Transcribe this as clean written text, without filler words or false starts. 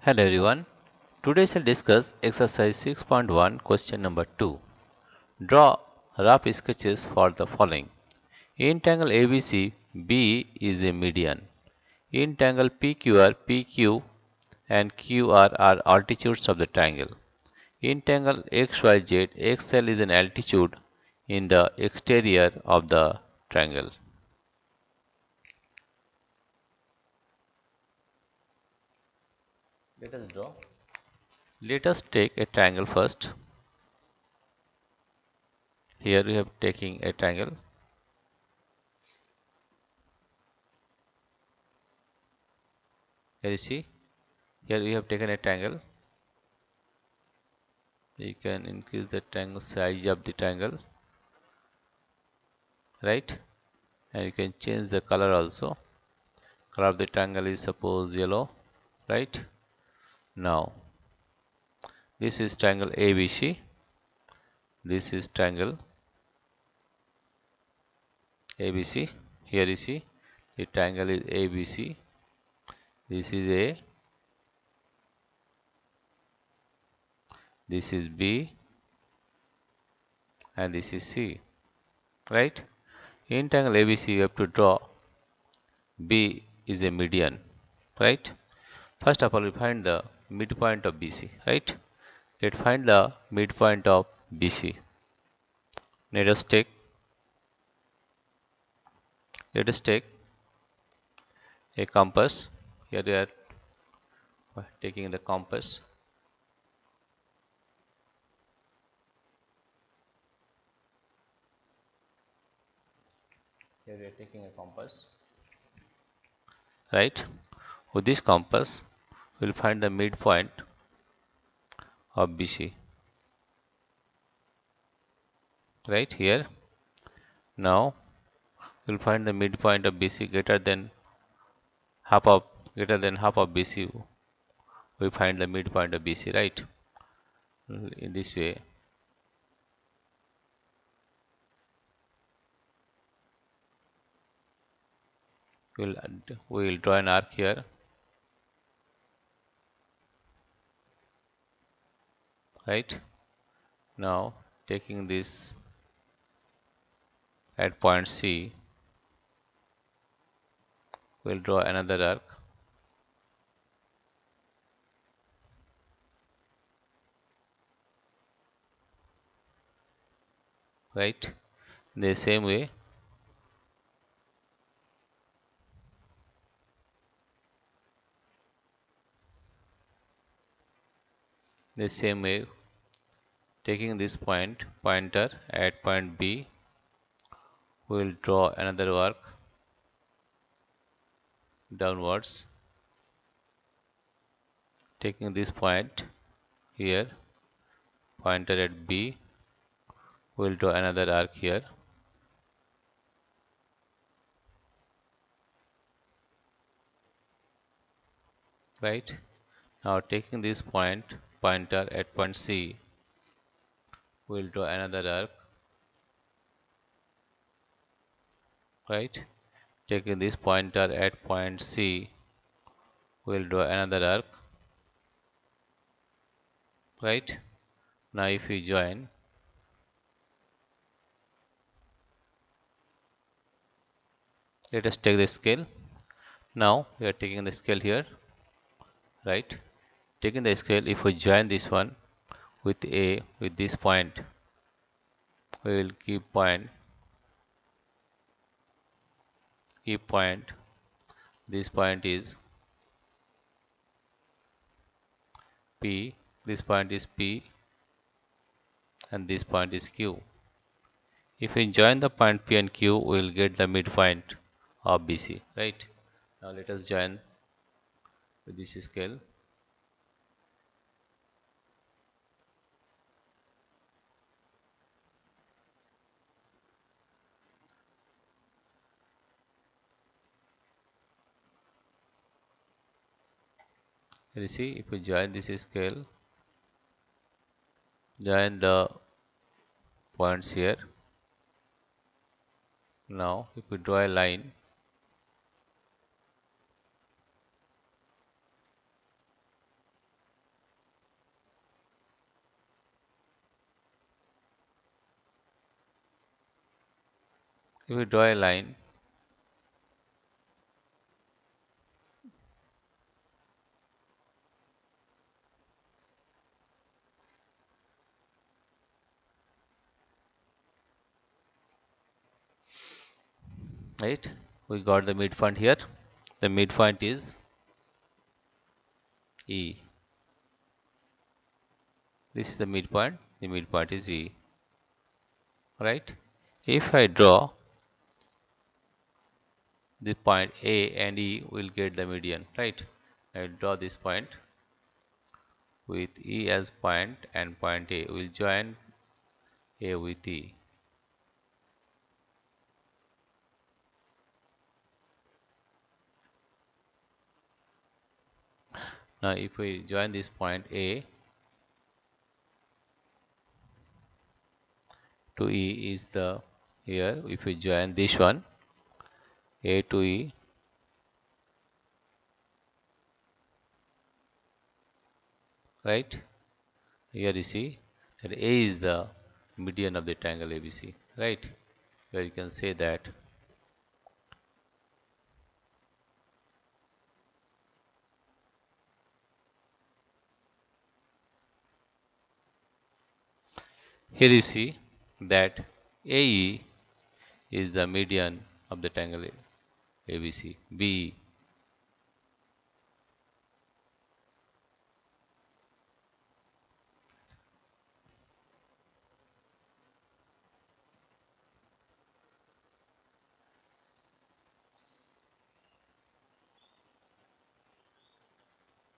Hello everyone. Today shall discuss exercise 6.1 question number 2. Draw rough sketches for the following. In triangle ABC, B is a median. In triangle PQR, PQ and QR are altitudes of the triangle. In triangle XYZ, XL is an altitude in the exterior of the triangle. Let us draw. Let us take a triangle first. Here we have taking a triangle. Here you see. Here we have taken a triangle. You can increase the triangle size of the triangle, right? And you can change the color also. Color of the triangle is suppose yellow, right? Now this is triangle ABC. This is triangle ABC. Here you see the triangle is ABC. This is A. This is B. And this is C, right? In triangle ABC, you have to draw B is a median, right? First of all, we find the midpoint of BC, right? Let's find the midpoint of BC. Let us take a compass. Here we are taking the compass. Here we are taking a compass, right? With this compass, we'll find the midpoint of BC, right here. Now we'll find the midpoint of BC greater than half of BC. We find the midpoint of BC, right? In this way, we'll draw an arc here, right? Now taking this at point C, we'll draw another arc, right? The same way, taking this pointer at point B, we will draw another arc downwards. Taking this point here, pointer at B, we will draw another arc here, right? Now taking this pointer at point C, we will draw another arc, right? Taking this pointer at point C, we will draw another arc, right? Now if we join, let us take the scale. Now we are taking the scale here, right? Taking the scale, if we join this one with this point, we will keep point. This point is P. This point is P, and this point is Q. If we join the point P and Q, we will get the midpoint of BC, right? Now let us join with this scale. You see, if we join this scale, join the points here. Now if we draw a line, if we draw a line, right? We got the midpoint here. The midpoint is E. This is the midpoint. The midpoint is E, right? If I draw the point A and E, will get the median, right? I will draw this point with E as point and point A. Will join A with E. Now, if we join this point A to E is the here. If we join this one A to E, right? Here you see that A is the median of the triangle ABC, right? Where you can say that here you see that AE is the median of the triangle ABC. BE